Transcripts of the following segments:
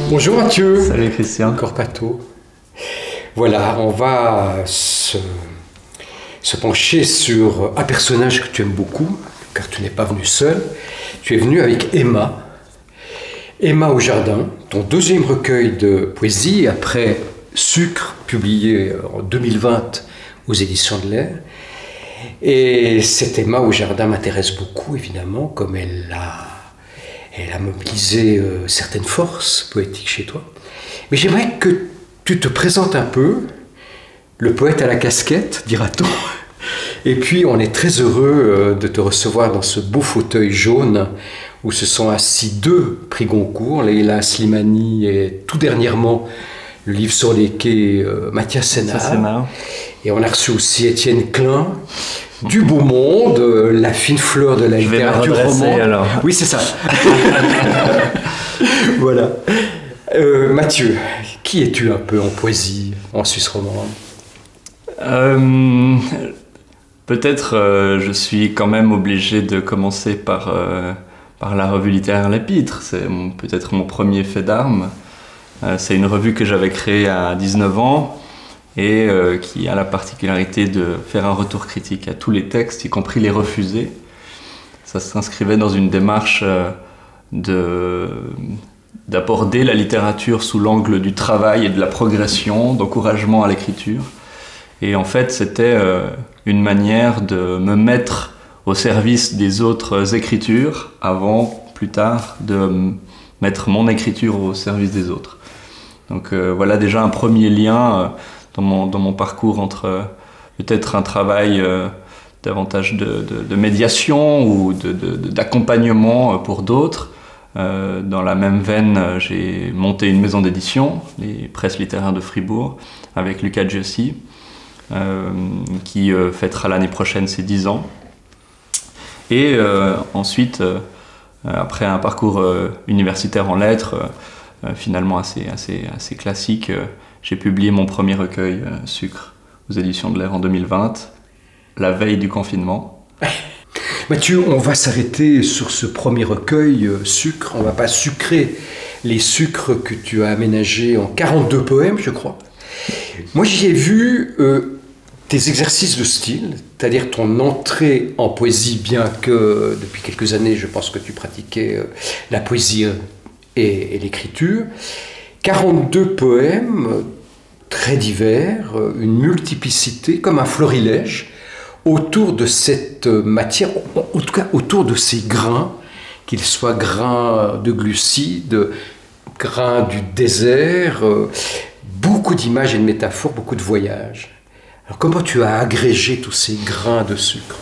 Bonjour Mathieu. Salut Christian. Corpato. Voilà, on va se pencher sur un personnage que tu aimes beaucoup, car tu n'es pas venu seul. Tu es venu avec Emma. Emma au jardin, ton deuxième recueil de poésie, après Sucre, publié en 2020 aux éditions de l'Air. Et cette Emma au jardin m'intéresse beaucoup, évidemment, comme elle a mobilisé certaines forces poétiques chez toi. Mais j'aimerais que tu te présentes un peu, le poète à la casquette, dira-t-on. Et puis, on est très heureux de te recevoir dans ce beau fauteuil jaune où se sont assis deux prix Goncourt, Leila Slimani et tout dernièrement le livre sur les quais, Mathias Sénard. Et on a reçu aussi Étienne Klein, du beau monde, la fine fleur de la littérature romande. Alors. Oui, c'est ça. Voilà. Mathieu, qui es-tu un peu en poésie, en Suisse romande? Peut-être je suis quand même obligé de commencer par la revue littéraire L'Épître. C'est peut-être mon premier fait d'armes. C'est une revue que j'avais créée à 19 ans et qui a la particularité de faire un retour critique à tous les textes, y compris les refusés. Ça s'inscrivait dans une démarche d'aborder la littérature sous l'angle du travail et de la progression, d'encouragement à l'écriture. Et en fait, c'était une manière de me mettre au service des autres écritures avant, plus tard, de mettre mon écriture au service des autres. Donc voilà déjà un premier lien dans mon parcours entre peut-être un travail davantage de médiation ou d'accompagnement pour d'autres. Dans la même veine, j'ai monté une maison d'édition, les Presses littéraires de Fribourg, avec Lucas Giossi, qui fêtera l'année prochaine ses 10 ans. Et ensuite, après un parcours universitaire en lettres, finalement assez classique, j'ai publié mon premier recueil, Sucre, aux éditions de l'Air en 2020, la veille du confinement. Mathieu, on va s'arrêter sur ce premier recueil, Sucre. On ne va pas sucrer les sucres que tu as aménagés en 42 poèmes, je crois. Moi, j'y ai vu tes exercices de style, c'est-à-dire ton entrée en poésie, bien que depuis quelques années, je pense que tu pratiquais la poésie et l'écriture. 42 poèmes très divers, une multiplicité, comme un florilège, autour de cette matière, en tout cas autour de ces grains, qu'ils soient grains de glucides, grains du désert, beaucoup d'images et de métaphores, beaucoup de voyages. Alors comment tu as agrégé tous ces grains de sucre?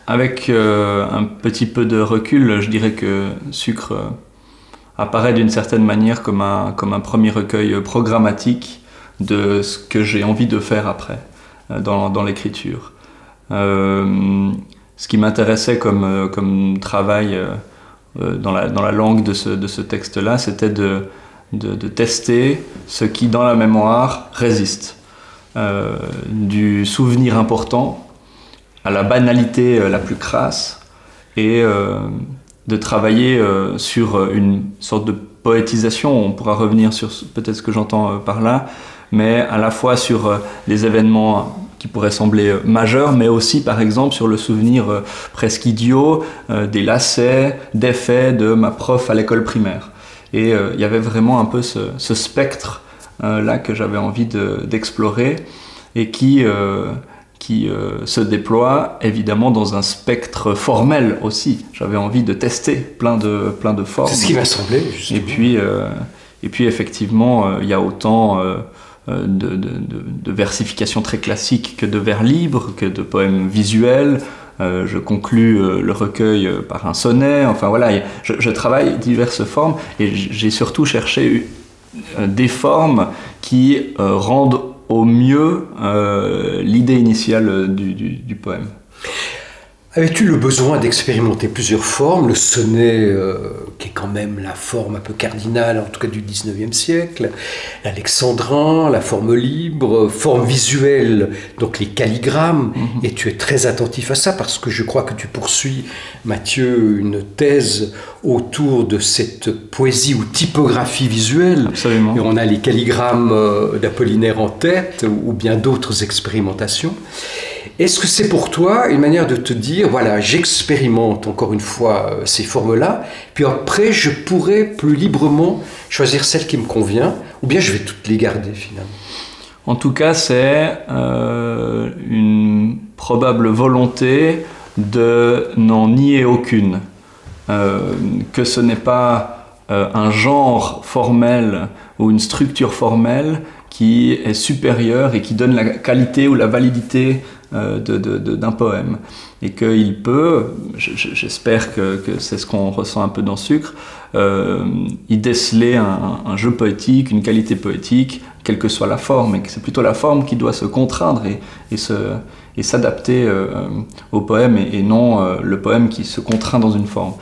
Avec un petit peu de recul, je dirais que Sucre apparaît d'une certaine manière comme un premier recueil programmatique de ce que j'ai envie de faire après dans l'écriture. Ce qui m'intéressait comme travail dans la langue de ce texte-là, c'était de tester ce qui dans la mémoire résiste. Du souvenir important à la banalité la plus crasse et de travailler sur une sorte de poétisation. On pourra revenir sur peut-être ce que j'entends par là, mais à la fois sur des événements qui pourraient sembler majeurs, mais aussi par exemple sur le souvenir presque idiot des lacets, des faits de ma prof à l'école primaire. Et il y avait vraiment un peu ce spectre là que j'avais envie d'explorer et qui se déploie évidemment dans un spectre formel aussi. J'avais envie de tester plein de formes. C'est ce qui m'a semblé, justement. Et puis effectivement, il y a autant de versification très classique que de vers libres, que de poèmes visuels. Je conclus le recueil par un sonnet. Enfin voilà, je travaille diverses formes et j'ai surtout cherché des formes qui rendent au mieux l'idée initiale du poème. Avais-tu le besoin d'expérimenter plusieurs formes? Le sonnet, qui est quand même la forme un peu cardinale, en tout cas du 19e siècle, l'alexandrin, la forme libre, forme visuelle, donc les calligrammes, et tu es très attentif à ça parce que je crois que tu poursuis, Mathieu, une thèse autour de cette poésie ou typographie visuelle. Absolument. Et on a les calligrammes d'Apollinaire en tête, ou bien d'autres expérimentations. Est-ce que c'est pour toi une manière de te dire, voilà, j'expérimente encore une fois ces formes-là, puis après je pourrais plus librement choisir celle qui me convient, ou bien je vais toutes les garder finalement? En tout cas, c'est une probable volonté de n'en nier aucune. Que ce n'est pas un genre formel ou une structure formelle qui est supérieure et qui donne la qualité ou la validité d'un poème. Et qu'il peut, j'espère que c'est ce qu'on ressent un peu dans Sucre, y déceler un jeu poétique, une qualité poétique, quelle que soit la forme, et que c'est plutôt la forme qui doit se contraindre et s'adapter au poème, et non le poème qui se contraint dans une forme.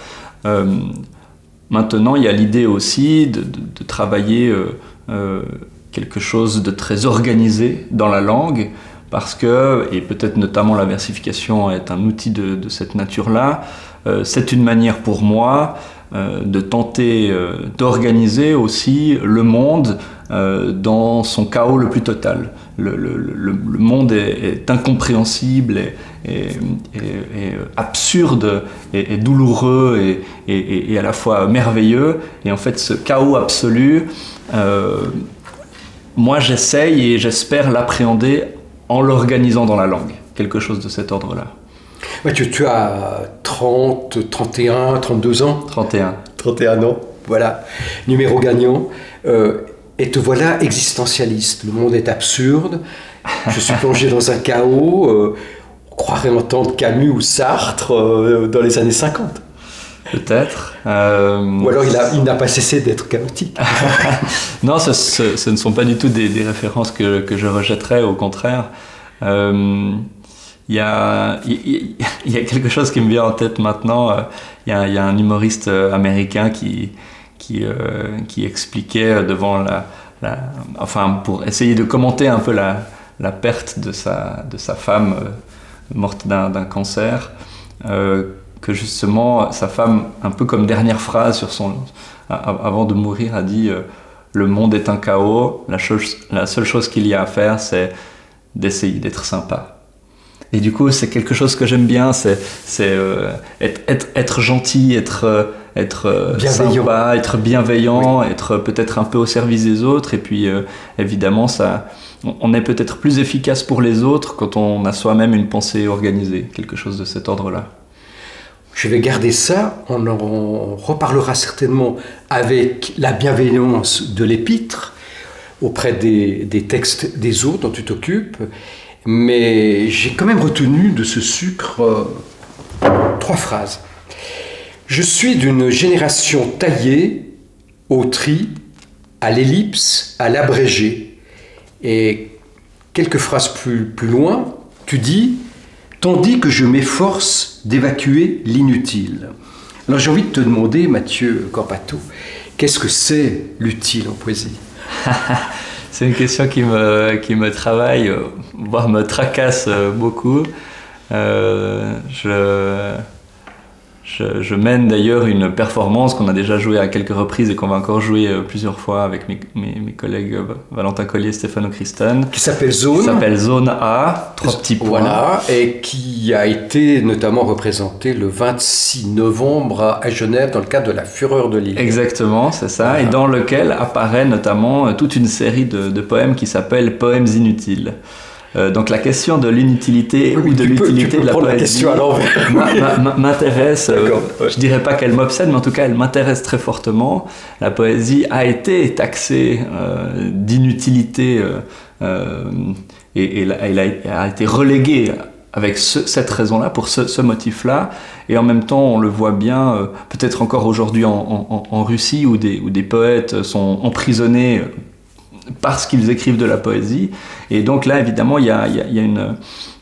Maintenant, il y a l'idée aussi de travailler quelque chose de très organisé dans la langue, parce que, et peut-être notamment la versification est un outil de cette nature-là, c'est une manière pour moi de tenter d'organiser aussi le monde dans son chaos le plus total. Le monde est incompréhensible et absurde et douloureux et à la fois merveilleux. Et en fait, ce chaos absolu, moi j'essaye et j'espère l'appréhender en l'organisant dans la langue, quelque chose de cet ordre-là. Mathieu, tu as 30, 31, 32 ans? 31. 31 ans, voilà, numéro gagnant. Et te voilà existentialiste. Le monde est absurde, je suis plongé dans un chaos. On croirait entendre Camus ou Sartre dans les années 50. Peut-être. Ou alors il n'a pas cessé d'être chaotique. Non, ce ne sont pas du tout des références que je rejetterais, au contraire. Il y a quelque chose qui me vient en tête maintenant. Il y a un humoriste américain qui expliquait devant enfin, pour essayer de commenter un peu la perte de sa femme morte d'un cancer, que justement sa femme, un peu comme dernière phrase avant de mourir, a dit le monde est un chaos, la seule chose qu'il y a à faire, c'est d'essayer d'être sympa. Et du coup, c'est quelque chose que j'aime bien, c'est être gentil, être sympa, être bienveillant, oui. Être peut-être un peu au service des autres. Et puis, évidemment, on est peut-être plus efficace pour les autres quand on a soi-même une pensée organisée, quelque chose de cet ordre-là. Je vais garder ça, on en reparlera certainement avec la bienveillance de l'épître auprès des textes des autres dont tu t'occupes. Mais j'ai quand même retenu de ce Sucre 3 phrases. Je suis d'une génération taillée au tri, à l'ellipse, à l'abrégé. Et quelques phrases plus loin, tu dis « Tandis que je m'efforce d'évacuer l'inutile ». Alors j'ai envie de te demander, Mathieu Corpato, qu'est-ce que c'est l'utile en poésie? C'est une question qui me travaille, voire me tracasse beaucoup. Je mène d'ailleurs une performance qu'on a déjà jouée à quelques reprises et qu'on va encore jouer plusieurs fois avec mes collègues Valentin Collier et Stéphano Christen. Qui s'appelle Zone. Qui s'appelle Zone A, 3 petits points. Voilà, et qui a été notamment représenté le 26 novembre à Genève dans le cadre de la Fureur de l'île. Exactement, c'est ça, voilà. Et dans lequel apparaît notamment toute une série de poèmes qui s'appellent Poèmes inutiles. Donc la question de l'inutilité ou de l'utilité de la poésie m'intéresse. Ouais. Je dirais pas qu'elle m'obsède, mais en tout cas elle m'intéresse très fortement. La poésie a été taxée d'inutilité et elle a été reléguée avec cette raison-là, pour ce motif-là. Et en même temps, on le voit bien, peut-être encore aujourd'hui en Russie, où des poètes sont emprisonnés parce qu'ils écrivent de la poésie. Et donc là, évidemment, il y a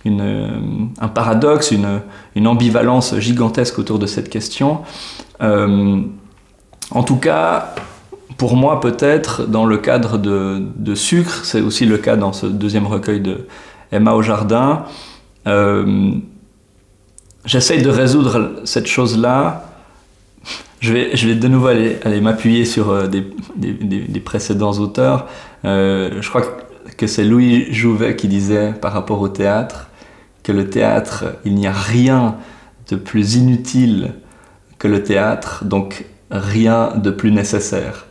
un paradoxe, une ambivalence gigantesque autour de cette question. En tout cas, pour moi, peut-être, dans le cadre de Sucre, c'est aussi le cas dans ce deuxième recueil de Emma au jardin, j'essaye de résoudre cette chose-là. Je vais de nouveau aller m'appuyer sur des précédents auteurs. Je crois que c'est Louis Jouvet qui disait par rapport au théâtre que le théâtre, il n'y a rien de plus inutile que le théâtre, donc rien de plus nécessaire.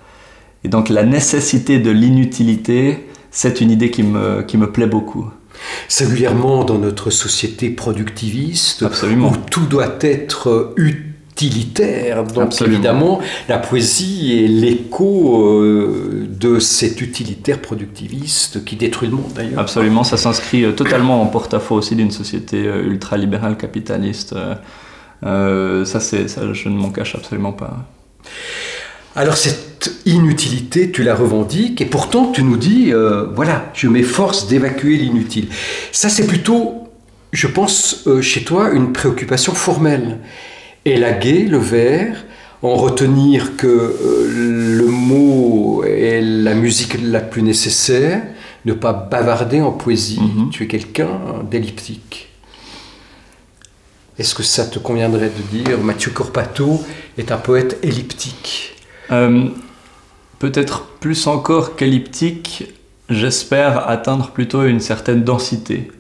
Et donc la nécessité de l'inutilité, c'est une idée qui me plaît beaucoup. Singulièrement dans notre société productiviste, Absolument. où tout doit être utilitaire. Donc Absolument. évidemment, la poésie est l'écho de cet utilitaire productiviste qui détruit le monde d'ailleurs. Absolument, ça s'inscrit totalement en porte-à-faux aussi d'une société ultralibérale capitaliste. Ça, je ne m'en cache absolument pas. Alors cette inutilité, tu la revendiques et pourtant tu nous dis, voilà, je m'efforce d'évacuer l'inutile. Ça c'est plutôt, je pense, chez toi, une préoccupation formelle. Élaguer le vers, en retenir que le mot est la musique la plus nécessaire, ne pas bavarder en poésie. Tu es quelqu'un d'elliptique. Est-ce que ça te conviendrait de dire Mathieu Corpato est un poète elliptique? Peut-être plus encore qu'elliptique, j'espère atteindre plutôt une certaine densité.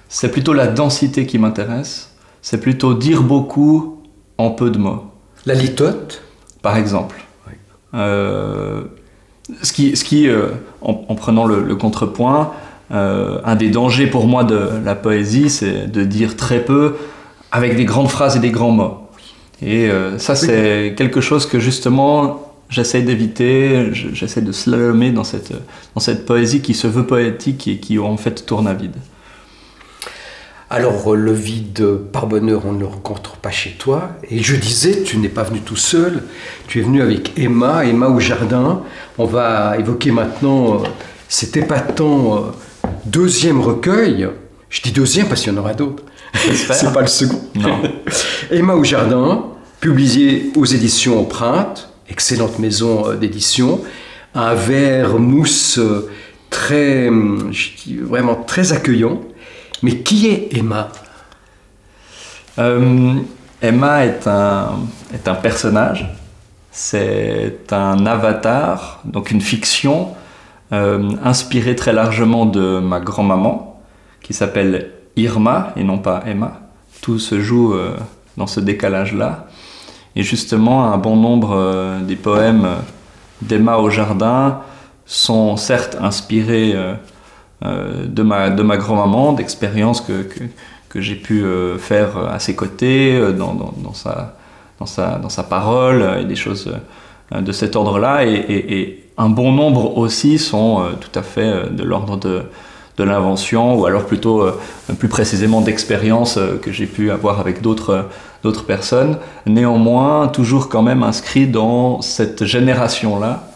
C'est plutôt la densité qui m'intéresse, c'est plutôt dire beaucoup en peu de mots. La litote, par exemple. Oui. Ce qui en prenant le contrepoint, un des dangers pour moi de la poésie, c'est de dire très peu avec des grandes phrases et des grands mots. Et ça, c'est quelque chose que justement j'essaie d'éviter, j'essaie de slalomer dans cette poésie qui se veut poétique et qui en fait tourne à vide. Alors le vide, par bonheur, on ne le rencontre pas chez toi. Et je disais, tu n'es pas venu tout seul, tu es venu avec Emma au jardin. On va évoquer maintenant cet épatant deuxième recueil. Je dis deuxième parce qu'il y en aura d'autres. C'est pas le second. Non. Emma au jardin, publié aux éditions Empreinte, excellente maison d'édition. Un vers mousse très, vraiment très accueillant. Mais qui est Emma? Emma est un personnage, c'est un avatar, donc une fiction inspirée très largement de ma grand-maman, qui s'appelle Irma et non pas Emma. Tout se joue dans ce décalage-là. Et justement, un bon nombre des poèmes d'Emma au jardin sont certes inspirés de ma grand-maman, d'expériences que j'ai pu faire à ses côtés, dans sa parole, et des choses de cet ordre-là. Et un bon nombre aussi sont tout à fait de l'ordre de l'invention, ou alors plutôt plus précisément d'expériences que j'ai pu avoir avec d'autres personnes. Néanmoins, toujours quand même inscrit dans cette génération-là,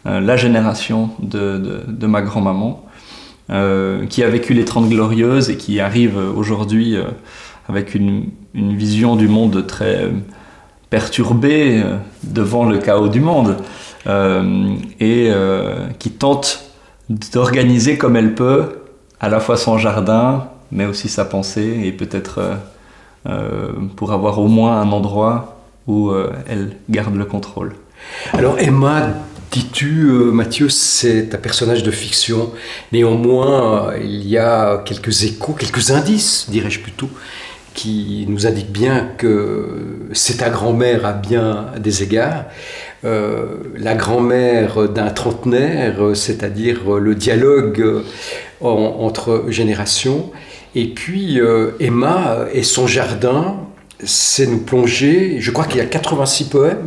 la génération de ma grand-maman, qui a vécu les 30 Glorieuses et qui arrive aujourd'hui avec une vision du monde très perturbée devant le chaos du monde, et qui tente d'organiser comme elle peut à la fois son jardin, mais aussi sa pensée, et peut-être pour avoir au moins un endroit où elle garde le contrôle. Alors Emma, dis-tu, Mathieu, c'est un personnage de fiction. Néanmoins, il y a quelques échos, quelques indices, dirais-je plutôt, qui nous indiquent bien que c'est ta grand-mère à bien des égards. La grand-mère d'un trentenaire, c'est-à-dire le dialogue entre générations. Et puis Emma et son jardin, c'est nous plonger, je crois qu'il y a 86 poèmes,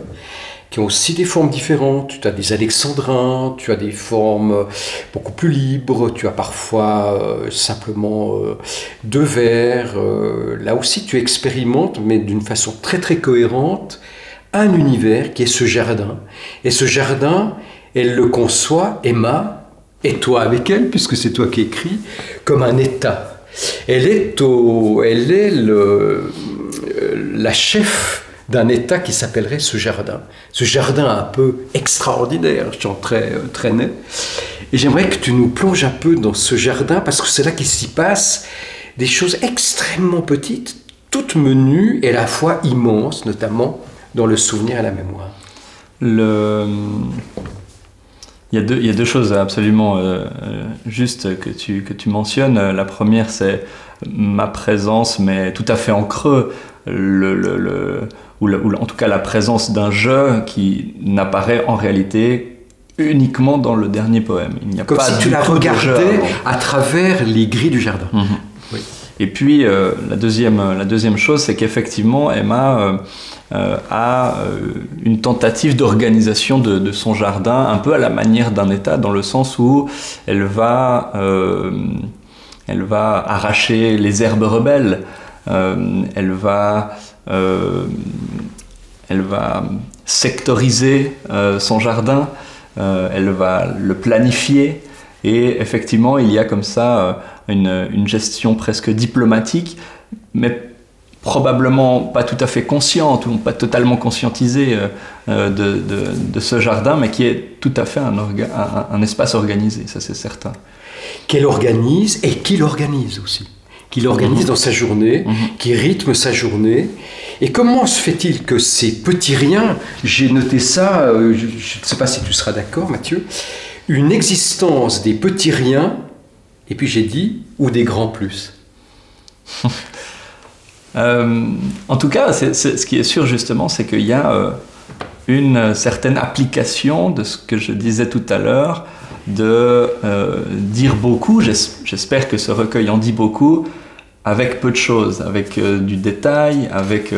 qui ont aussi des formes différentes. Tu as des alexandrins, tu as des formes beaucoup plus libres, tu as parfois simplement deux vers. Là aussi, tu expérimentes, mais d'une façon très très cohérente, un univers qui est ce jardin. Et ce jardin, elle le conçoit, Emma, et toi avec elle, puisque c'est toi qui écris, comme un État. Elle est la chef d'un État qui s'appellerait ce jardin. Ce jardin un peu extraordinaire, je suis très net. Et j'aimerais que tu nous plonges un peu dans ce jardin, parce que c'est là qu'il s'y passe des choses extrêmement petites, toutes menues et à la fois immenses, notamment dans le souvenir et la mémoire. Il y a deux choses absolument justes que tu mentionnes. La première, c'est ma présence, mais tout à fait en creux, ou en tout cas la présence d'un jeu qui n'apparaît en réalité uniquement dans le dernier poème. Il n'y a comme pas si tu la regardais à travers les grilles du jardin. Mm-hmm. Oui. Et puis la deuxième chose, c'est qu'effectivement Emma a une tentative d'organisation de son jardin, un peu à la manière d'un État, dans le sens où elle va arracher les herbes rebelles, elle va sectoriser son jardin, elle va le planifier, et effectivement il y a comme ça une gestion presque diplomatique, mais probablement pas tout à fait consciente ou pas totalement conscientisée de ce jardin, mais qui est tout à fait un espace organisé, ça c'est certain. Qu'elle organise et qui l'organise aussi. Qui l'organise dans sa journée, qui rythme sa journée. Et comment se fait-il que ces petits riens, j'ai noté ça, je ne sais pas si tu seras d'accord Mathieu, une existence des petits riens, et puis j'ai dit, ou des grands plus. En tout cas, ce qui est sûr justement, c'est qu'il y a une certaine application de ce que je disais tout à l'heure, de dire beaucoup. J'espère que ce recueil en dit beaucoup, avec peu de choses, avec du détail, avec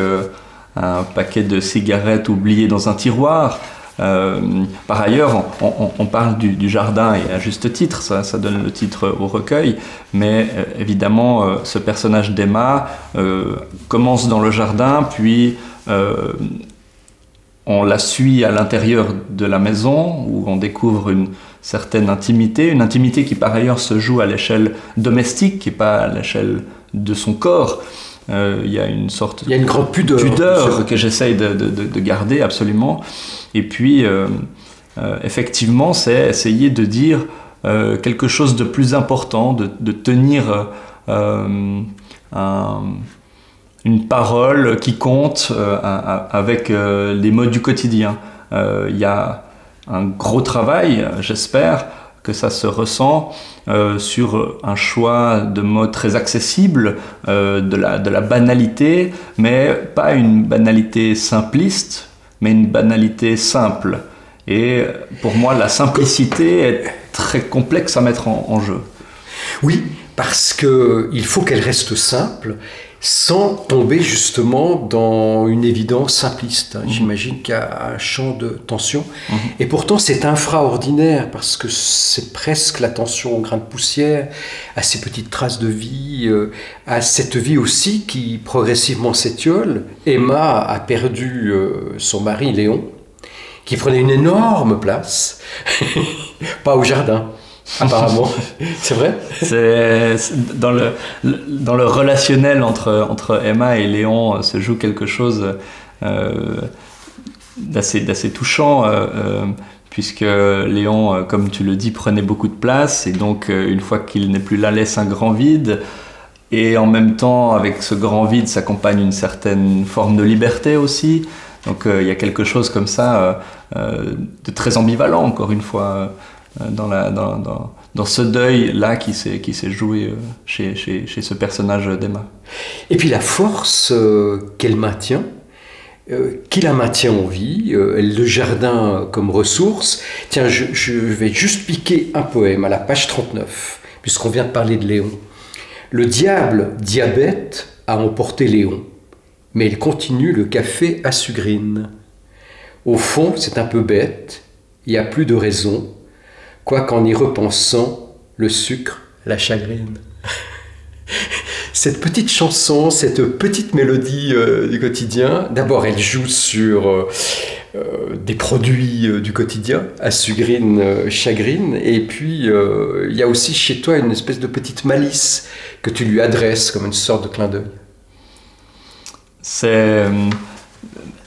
un paquet de cigarettes oubliées dans un tiroir. Par ailleurs, on parle du jardin, et à juste titre, ça donne le titre au recueil, mais évidemment ce personnage d'Emma commence dans le jardin, puis on la suit à l'intérieur de la maison, où on découvre une certaine intimité, une intimité qui par ailleurs se joue à l'échelle domestique, qui n'est pas à l'échelle de son corps. Il y a une sorte une grande pudeur que j'essaye de garder absolument. Et puis, effectivement, c'est essayer de dire quelque chose de plus important, de tenir une parole qui compte avec les mots du quotidien. Il y a un gros travail, j'espère que ça se ressent sur un choix de mots très accessible, de la banalité, mais pas une banalité simpliste, mais une banalité simple. Et pour moi, la simplicité est très complexe à mettre en jeu. Oui, parce qu'il faut qu'elle reste simple, sans tomber justement dans une évidence simpliste. J'imagine qu'il y a un champ de tension. Et pourtant, c'est infraordinaire, parce que c'est presque l'attention au grain de poussière, à ces petites traces de vie, à cette vie aussi qui progressivement s'étiole. Emma a perdu son mari Léon, qui prenait une énorme place, pas au jardin. Apparemment, c'est vrai. C'est dans le relationnel entre Emma et Léon se joue quelque chose d'assez touchant, puisque Léon, comme tu le dis, prenait beaucoup de place, et donc une fois qu'il n'est plus là, laisse un grand vide, et en même temps, avec ce grand vide s'accompagne une certaine forme de liberté aussi. Donc il y a quelque chose comme ça de très ambivalent, encore une fois, dans ce deuil-là qui s'est joué chez ce personnage d'Emma. Et puis la force qu'elle maintient, qui la maintient en vie, le jardin comme ressource. Tiens, je vais juste piquer un poème à la page 39, puisqu'on vient de parler de Léon. Le diable, diabète, a emporté Léon, mais il continue le café à sugrine. Au fond, c'est un peu bête, il n'y a plus de raison, quoiqu'en y repensant, le sucre la chagrine. Cette petite chanson, cette petite mélodie du quotidien, d'abord elle joue sur des produits du quotidien, Assugrine, Chagrine, et puis il y a aussi chez toi une espèce de petite malice que tu lui adresses comme une sorte de clin d'œil. C'est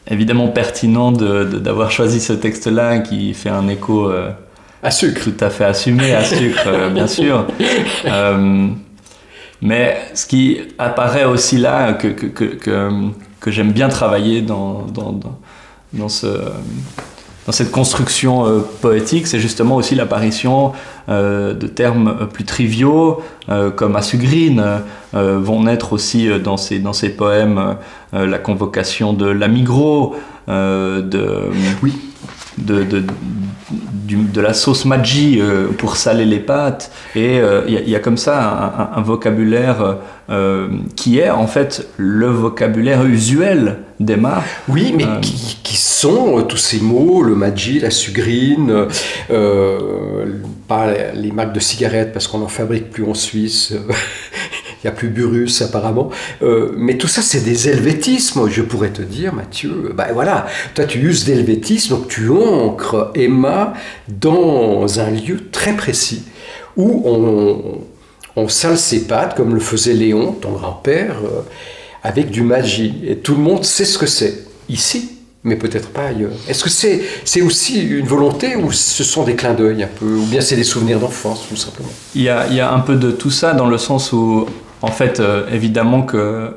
évidemment pertinent d'avoir choisi ce texte-là qui fait un écho à sucre. Tout à fait assumé, à sucre, bien sûr. Mais ce qui apparaît aussi là, que j'aime bien travailler dans cette construction poétique, c'est justement aussi l'apparition de termes plus triviaux, comme Assugrine, vont naître aussi dans ces poèmes la convocation de l'amigro, oui. de la sauce Maggi pour saler les pâtes, et il y a comme ça un vocabulaire qui est en fait le vocabulaire usuel d'Emma. Oui, mais qui sont tous ces mots, le Maggi, la Sugrine, pas les marques de cigarettes parce qu'on n'en fabrique plus en Suisse. Il n'y a plus Burus apparemment, mais tout ça c'est des helvétismes, je pourrais te dire, Mathieu. Ben voilà, toi tu uses d'helvétismes, donc tu ancres Emma dans un lieu très précis où on sale ses pâtes comme le faisait Léon, ton grand-père, avec du Maggi. Et tout le monde sait ce que c'est ici, mais peut-être pas ailleurs. Est-ce que c'est aussi une volonté ou ce sont des clins d'œil un peu, ou bien c'est des souvenirs d'enfance tout simplement? Il y a un peu de tout ça dans le sens où, en fait, évidemment que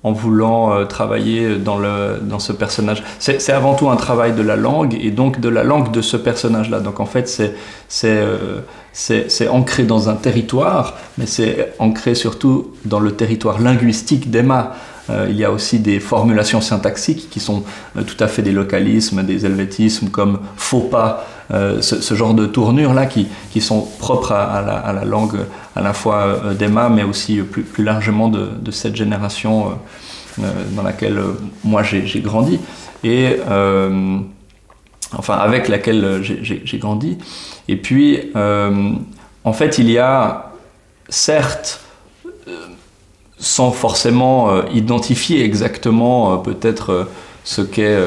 en voulant travailler dans ce personnage, c'est avant tout un travail de la langue et donc de la langue de ce personnage-là. Donc en fait, c'est ancré dans un territoire, mais c'est ancré surtout dans le territoire linguistique d'Emma. Il y a aussi des formulations syntaxiques qui sont tout à fait des localismes, des helvétismes comme faux pas, ce genre de tournures-là qui sont propres à la langue à la fois d'Emma, mais aussi plus largement de cette génération dans laquelle moi j'ai grandi, et enfin avec laquelle j'ai grandi. Et puis, en fait, il y a certes, sans forcément identifier exactement peut-être ce qu'est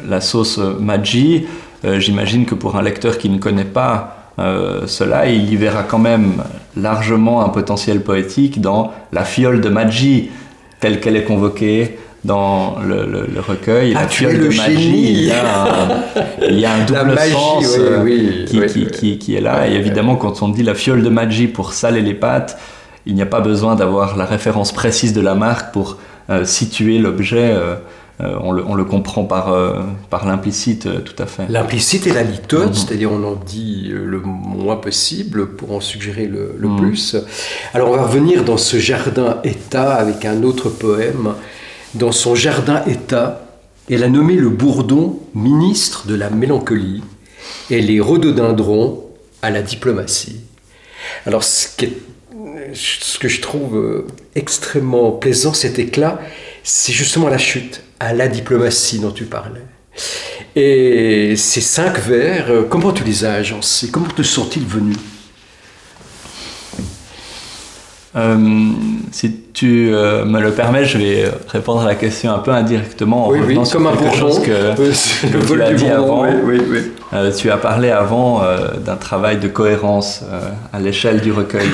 la sauce Maggi, j'imagine que pour un lecteur qui ne connaît pas cela, il y verra quand même largement un potentiel poétique dans la fiole de Maggi, telle qu'elle est convoquée dans le recueil. Ah, la fiole de Maggi, il y a un double magie, sens qui est là. Ouais, et évidemment, quand on dit la fiole de Maggi pour saler les pâtes, il n'y a pas besoin d'avoir la référence précise de la marque pour situer l'objet. On le comprend par l'implicite, tout à fait. L'implicite et la litote, c'est-à-dire on en dit le moins possible pour en suggérer le plus. Alors on va revenir dans ce jardin-état avec un autre poème. Dans son jardin-état, elle a nommé le bourdon ministre de la mélancolie et les rhododendrons à la diplomatie. Alors ce que je trouve extrêmement plaisant, cet éclat, c'est justement la chute à la diplomatie dont tu parlais. Et ces 5 vers, comment tu les as agencés? Comment te sont-ils venus? Si tu me le permets, je vais répondre à la question un peu indirectement en revenant sur quelque chose que tu as dit avant. Tu as parlé avant d'un travail de cohérence à l'échelle du recueil.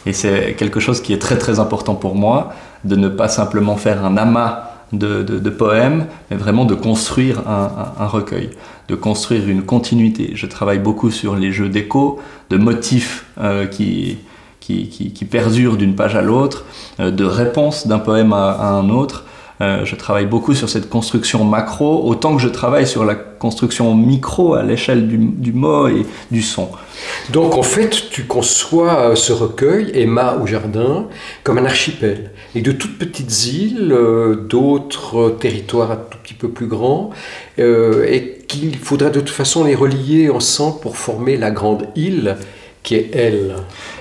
Et c'est quelque chose qui est très très important pour moi, de ne pas simplement faire un amas de poèmes, mais vraiment de construire un recueil, de construire une continuité. Je travaille beaucoup sur les jeux d'écho, de motifs qui perdurent d'une page à l'autre, de réponses d'un poème à un autre. Je travaille beaucoup sur cette construction macro, autant que je travaille sur la construction micro à l'échelle du mot et du son. Donc en fait, tu conçois ce recueil, Emma au jardin, comme un archipel, et de toutes petites îles, d'autres territoires un tout petit peu plus grands, et qu'il faudra de toute façon les relier ensemble pour former la grande île qui est elle.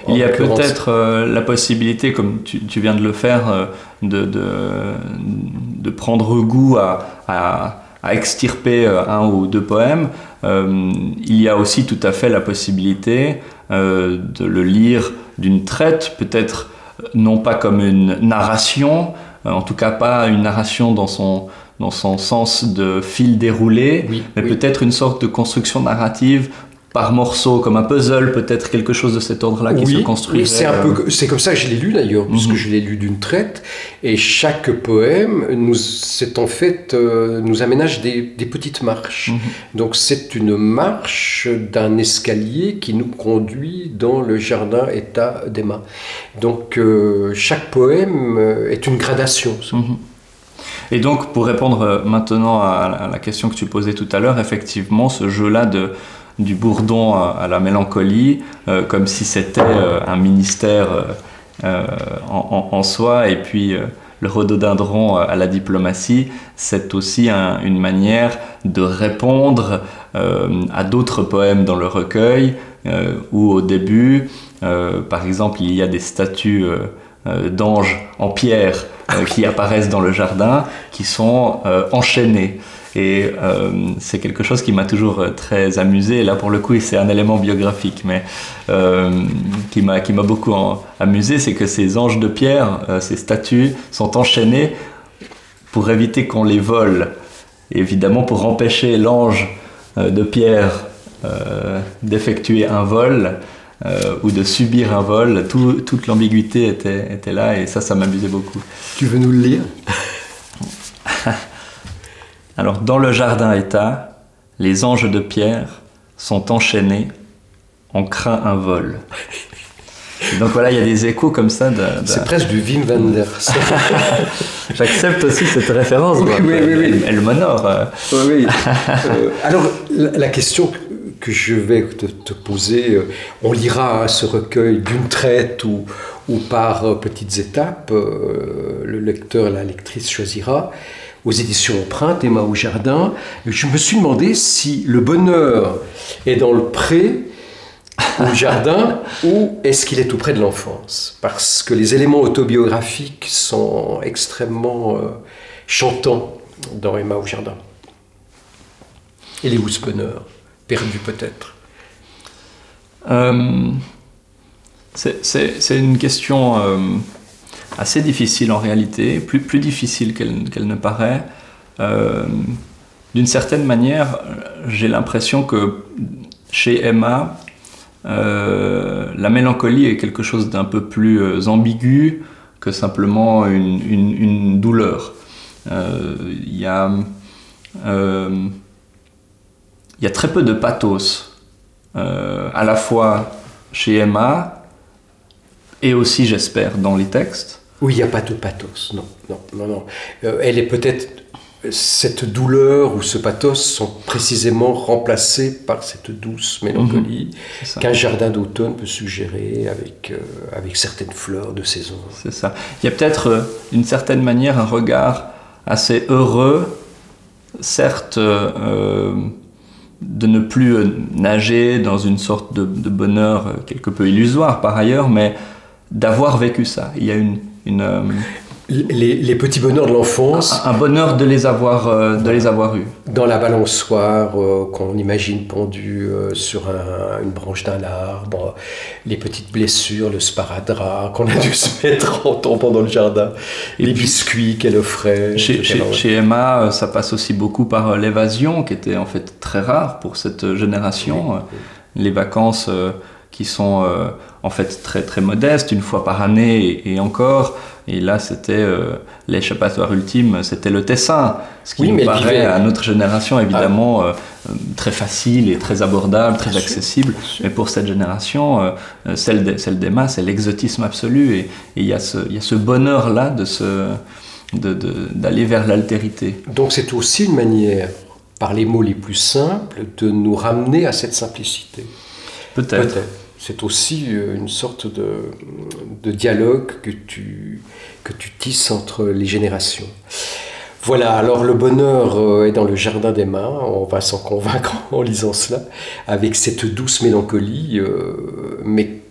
Il y a peut-être la possibilité, comme tu viens de le faire, de prendre goût à extirper 1 ou 2 poèmes. Il y a aussi tout à fait la possibilité de le lire d'une traite, peut-être non pas comme une narration, en tout cas pas une narration dans dans son sens de fil déroulé, mais peut-être une sorte de construction narrative par morceaux, comme un puzzle, peut-être quelque chose de cet ordre-là qui se construit. Oui, c'est comme ça que je l'ai lu d'ailleurs, puisque je l'ai lu d'une traite, et chaque poème nous aménage des petites marches. Donc c'est une marche d'un escalier qui nous conduit dans le jardin état d'Emma. Donc chaque poème est une gradation. Et donc, pour répondre maintenant à la question que tu posais tout à l'heure, effectivement, ce jeu-là du bourdon à la mélancolie, comme si c'était un ministère en soi, et puis le rhododendron à la diplomatie, c'est aussi une manière de répondre à d'autres poèmes dans le recueil, où au début, par exemple, il y a des statues d'anges en pierre qui apparaissent dans le jardin, qui sont enchaînées. Et c'est quelque chose qui m'a toujours très amusé. Et là, pour le coup, c'est un élément biographique, mais qui m'a beaucoup amusé, c'est que ces anges de pierre, ces statues, sont enchaînées pour éviter qu'on les vole. Et évidemment, pour empêcher l'ange de pierre d'effectuer un vol ou de subir un vol, toute l'ambiguïté était là, et ça m'amusait beaucoup. Tu veux nous le lire ? Alors, dans le jardin état, les anges de pierre sont enchaînés, on craint un vol. Et donc voilà, il y a des échos comme ça. C'est presque du Wim Wenders. J'accepte aussi cette référence. Oui. Elle m'honore. Oui. Alors, la question que je vais te poser, on lira ce recueil d'une traite ou par petites étapes, le lecteur, la lectrice choisira. Aux éditions Empreinte, Emma au jardin, je me suis demandé si le bonheur est dans le pré, au jardin, ou est-ce qu'il est tout près de l'enfance ? Parce que les éléments autobiographiques sont extrêmement chantants dans Emma au jardin. Il est où ce bonheur ? Perdu peut-être. C'est une question assez difficile en réalité, plus difficile qu'elle ne paraît. D'une certaine manière, j'ai l'impression que chez Emma, la mélancolie est quelque chose d'un peu plus ambigu que simplement une douleur. Il y a très peu de pathos, à la fois chez Emma et aussi, j'espère, dans les textes. Oui, il n'y a pas de pathos, non. Elle est peut-être... Cette douleur ou ce pathos sont précisément remplacés par cette douce mélancolie qu'un jardin d'automne peut suggérer avec certaines fleurs de saison. C'est ça. Il y a peut-être, d'une certaine manière, un regard assez heureux, certes, de ne plus nager dans une sorte de bonheur quelque peu illusoire par ailleurs, mais d'avoir vécu ça. Il y a les petits bonheurs de l'enfance. Un bonheur de les avoir eus. Dans la balançoire qu'on imagine pendue sur une branche d'un arbre, les petites blessures, le sparadrap qu'on a dû se mettre en tombant dans le jardin, les biscuits qu'elle offrait. Chez Emma, ça passe aussi beaucoup par l'évasion, qui était en fait très rare pour cette génération. Oui. Les vacances qui sont en fait très, très modestes, une fois par année et encore. Et là, c'était l'échappatoire ultime, c'était le Tessin, ce qui nous paraît à notre génération évidemment très facile et très abordable, très accessible. Mais pour cette génération, celle d'Emma, c'est l'exotisme absolu. Et il y a ce bonheur-là d'aller vers l'altérité. Donc c'est aussi une manière, par les mots les plus simples, de nous ramener à cette simplicité. Peut-être. C'est aussi une sorte de dialogue que tu tisses entre les générations. Voilà, alors le bonheur est dans le jardin d'Emma, on va s'en convaincre en lisant cela, avec cette douce mélancolie, mais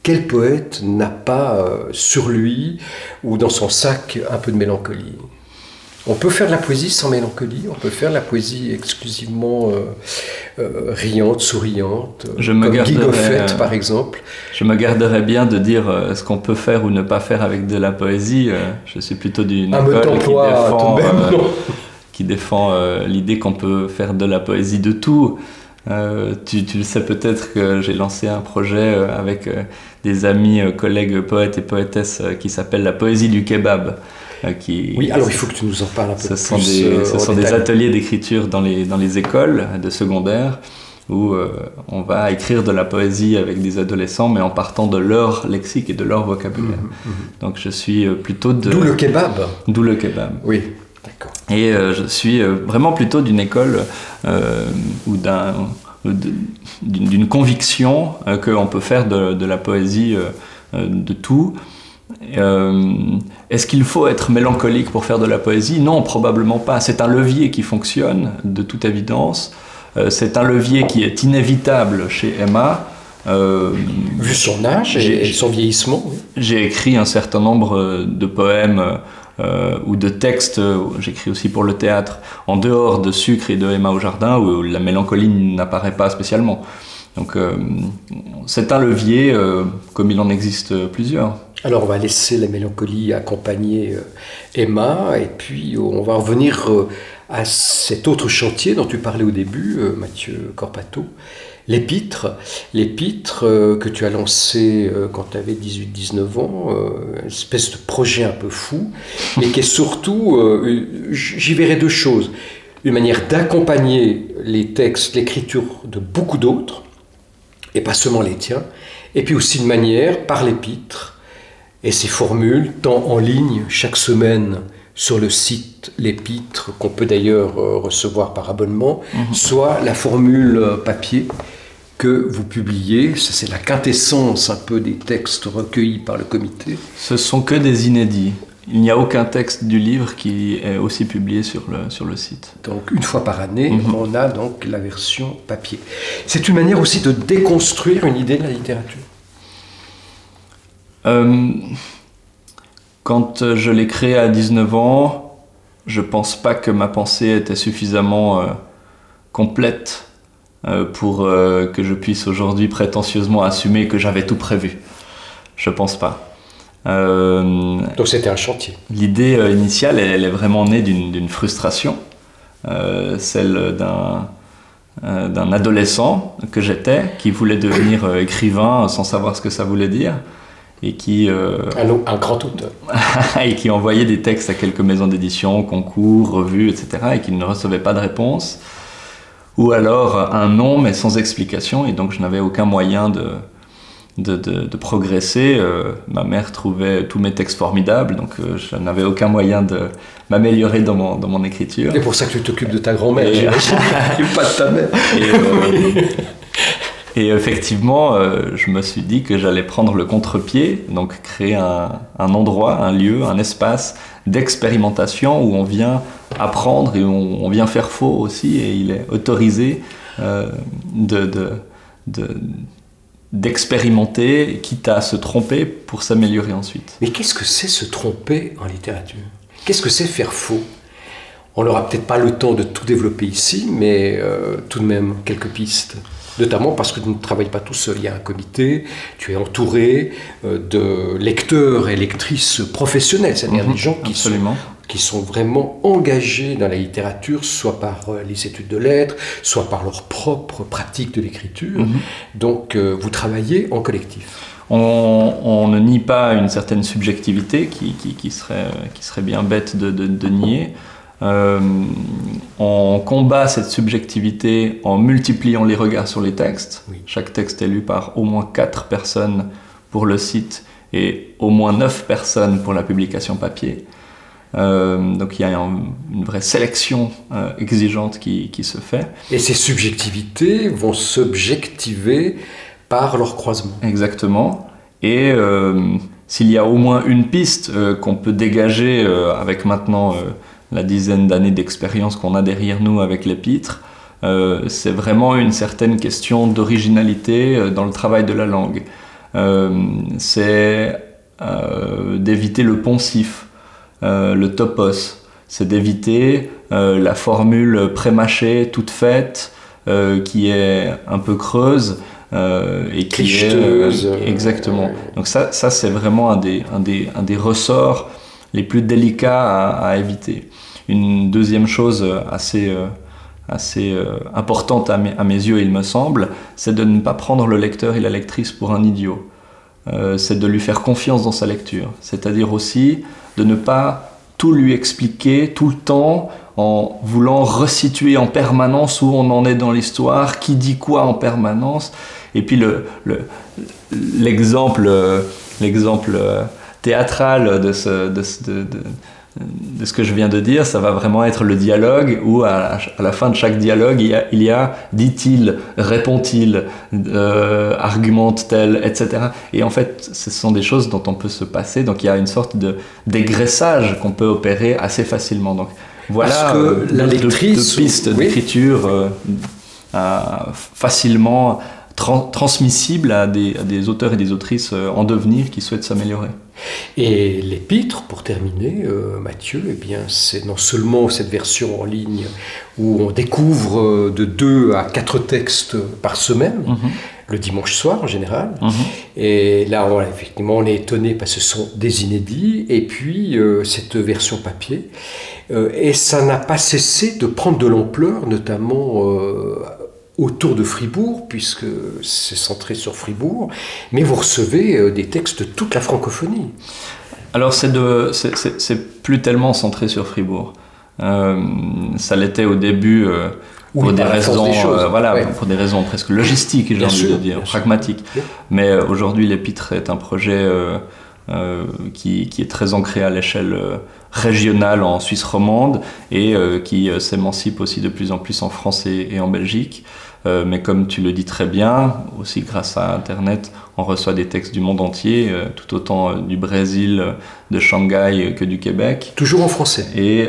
quel poète n'a pas sur lui ou dans son sac un peu de mélancolie ? On peut faire de la poésie sans mélancolie, on peut faire de la poésie exclusivement riante, souriante, comme Guy Goffet par exemple. Je me garderais bien de dire ce qu'on peut faire ou ne pas faire avec de la poésie. Je suis plutôt d'une école qui défend l'idée qu'on peut faire de la poésie de tout. Tu le sais peut-être que j'ai lancé un projet avec des amis, collègues poètes et poétesses qui s'appelle la poésie du kebab. Oui, alors il faut que tu nous en parles un peu plus. Ce sont des ateliers d'écriture dans les écoles de secondaire où on va écrire de la poésie avec des adolescents, mais en partant de leur lexique et de leur vocabulaire. Donc je suis plutôt de... D'où le kebab. D'où le kebab. Oui, d'accord. Et je suis vraiment plutôt d'une école ou d'une conviction qu'on peut faire de la poésie de tout. Est-ce qu'il faut être mélancolique pour faire de la poésie? Non, probablement pas. C'est un levier qui fonctionne, de toute évidence. C'est un levier qui est inévitable chez Emma. Vu son âge et son vieillissement. Oui. J'ai écrit un certain nombre de poèmes ou de textes, j'écris aussi pour le théâtre, en dehors de Sucre et de Emma au jardin, où la mélancolie n'apparaît pas spécialement. Donc c'est un levier, comme il en existe plusieurs. Alors on va laisser la mélancolie accompagner Emma, et puis on va revenir à cet autre chantier dont tu parlais au début, Mathieu Corpato, l'Épître que tu as lancé quand tu avais 18-19 ans, une espèce de projet un peu fou, mais qui est surtout, j'y verrais deux choses, une manière d'accompagner les textes, l'écriture de beaucoup d'autres, et pas seulement les tiens, et puis aussi une manière, par l'Épître, et ses formules, tant en ligne chaque semaine sur le site l'Épître, qu'on peut d'ailleurs recevoir par abonnement, soit la formule papier que vous publiez. Ça, c'est la quintessence un peu des textes recueillis par le comité. Ce sont que des inédits. Il n'y a aucun texte du livre qui est aussi publié sur le site. Donc une fois par année, on a donc la version papier. C'est une manière aussi de déconstruire une idée de la littérature. Quand je l'ai créé à 19 ans, je pense pas que ma pensée était suffisamment complète pour que je puisse aujourd'hui prétentieusement assumer que j'avais tout prévu. Je pense pas. Donc c'était un chantier. L'idée initiale, elle est vraiment née d'une frustration, celle d'un adolescent que j'étais, qui voulait devenir écrivain sans savoir ce que ça voulait dire. Et qui un grand auteur et qui envoyait des textes à quelques maisons d'édition, concours, revues, etc., et qui ne recevait pas de réponse, ou alors un non mais sans explication, et donc je n'avais aucun moyen de progresser. Ma mère trouvait tous mes textes formidables, donc je n'avais aucun moyen de m'améliorer dans mon écriture. C'est pour ça que tu t'occupes de ta grand-mère, j'imagine, pas de ta mère. Et effectivement, je me suis dit que j'allais prendre le contre-pied, donc créer un endroit, un lieu, un espace d'expérimentation où on vient apprendre et où on vient faire faux aussi, et il est autorisé d'expérimenter, quitte à se tromper pour s'améliorer ensuite. Mais qu'est-ce que c'est se tromper en littérature? Qu'est-ce que c'est faire faux? On n'aura peut-être pas le temps de tout développer ici, mais tout de même quelques pistes. Notamment parce que tu ne travailles pas tout seul, il y a un comité, tu es entouré de lecteurs et lectrices professionnels, c'est-à-dire des gens qui sont vraiment engagés dans la littérature, soit par les études de lettres, soit par leur propre pratique de l'écriture. Donc vous travaillez en collectif. On ne nie pas une certaine subjectivité qui serait bien bête de nier. On combat cette subjectivité en multipliant les regards sur les textes. Oui. Chaque texte est lu par au moins 4 personnes pour le site et au moins 9 personnes pour la publication papier. Donc il y a une vraie sélection exigeante qui se fait. Et ces subjectivités vont s'objectiver par leur croisement. Exactement. Et s'il y a au moins une piste qu'on peut dégager avec maintenant la dizaine d'années d'expérience qu'on a derrière nous avec l'Épître, c'est vraiment une certaine question d'originalité dans le travail de la langue. C'est d'éviter le poncif, le topos, c'est d'éviter la formule prémâchée, toute faite, qui est un peu creuse et qui clicheteuse. Exactement. Donc ça c'est vraiment un des ressorts les plus délicats à éviter. Une deuxième chose assez importante à mes yeux, il me semble, c'est de ne pas prendre le lecteur et la lectrice pour un idiot. C'est de lui faire confiance dans sa lecture. C'est-à-dire aussi de ne pas tout lui expliquer tout le temps en voulant resituer en permanence où on en est dans l'histoire, qui dit quoi en permanence. Et puis l'exemple théâtral de ce que je viens de dire, ça va vraiment être le dialogue où à la fin de chaque dialogue, il y a dit-il, répond-il, argumente-t-elle, etc. Et en fait, ce sont des choses dont on peut se passer, donc il y a une sorte dégraissage qu'on peut opérer assez facilement. Donc voilà la lectrice, deux pistes d'écriture facilement transmissible à des auteurs et des autrices en devenir qui souhaitent s'améliorer. Et l'épître, pour terminer, Mathieu, eh bien, c'est non seulement cette version en ligne où on découvre de 2 à 4 textes par semaine, le dimanche soir en général, et là voilà, effectivement on est étonné parce que ce sont des inédits, et puis cette version papier, et ça n'a pas cessé de prendre de l'ampleur, notamment autour de Fribourg, puisque c'est centré sur Fribourg, mais vous recevez des textes de toute la francophonie. Alors c'est plus tellement centré sur Fribourg. Ça l'était au début pour des raisons, pour des raisons presque logistiques, j'ai envie de dire, pragmatiques. Mais aujourd'hui, l'Épître est un projet qui est très ancré à l'échelle régionale en Suisse romande et qui s'émancipe aussi de plus en plus en France et en Belgique. Mais comme tu le dis très bien, aussi grâce à Internet, on reçoit des textes du monde entier, tout autant du Brésil, de Shanghai que du Québec. Toujours en français. Et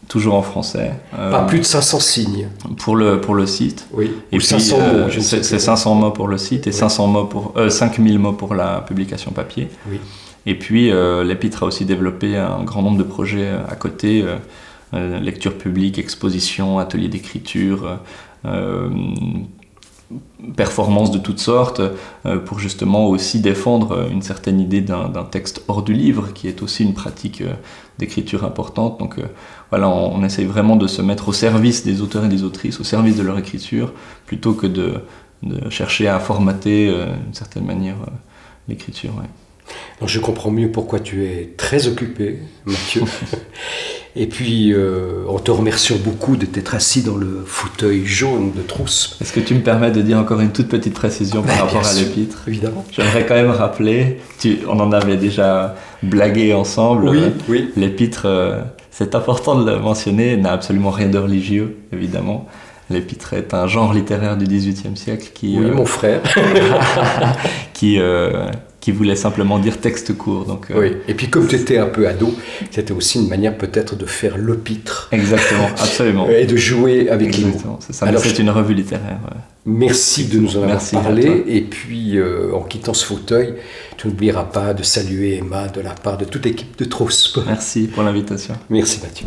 toujours en français. Pas plus de 500 signes. Pour le site. Oui. Et ou puis, 500 mots. C'est 500 mots pour le site et 5000 mots pour la publication papier. Oui. Et puis l'Épître a aussi développé un grand nombre de projets à côté, lecture publique, exposition, ateliers d'écriture, performances de toutes sortes, pour justement aussi défendre une certaine idée d'un texte hors du livre, qui est aussi une pratique d'écriture importante. Donc voilà, on essaye vraiment de se mettre au service des auteurs et des autrices, au service de leur écriture, plutôt que de chercher à formater d'une certaine manière l'écriture. Ouais. Donc je comprends mieux pourquoi tu es très occupé, Mathieu. Et puis, en te remerciant beaucoup de t'être assis dans le fauteuil jaune de Trousse. Est-ce que tu me permets de dire encore une toute petite précision par rapport à l'Épître ? Évidemment. J'aimerais quand même rappeler, on en avait déjà blagué ensemble, oui. L'Épître, c'est important de le mentionner, n'a absolument rien de religieux, évidemment. L'Épître est un genre littéraire du XVIIIe siècle qui... Oui, mon frère. qui voulait simplement dire texte court. Donc, oui, et puis comme tu étais un peu ado, c'était aussi une manière peut-être de faire l'Épître. Exactement, absolument. Et de jouer avec les mots. C'est ça. Alors, c'est une revue littéraire. Ouais. Merci de nous en avoir parlé. Et puis, en quittant ce fauteuil, tu n'oublieras pas de saluer Emma de la part de toute l'équipe de Trousse. Merci pour l'invitation. Merci Mathieu.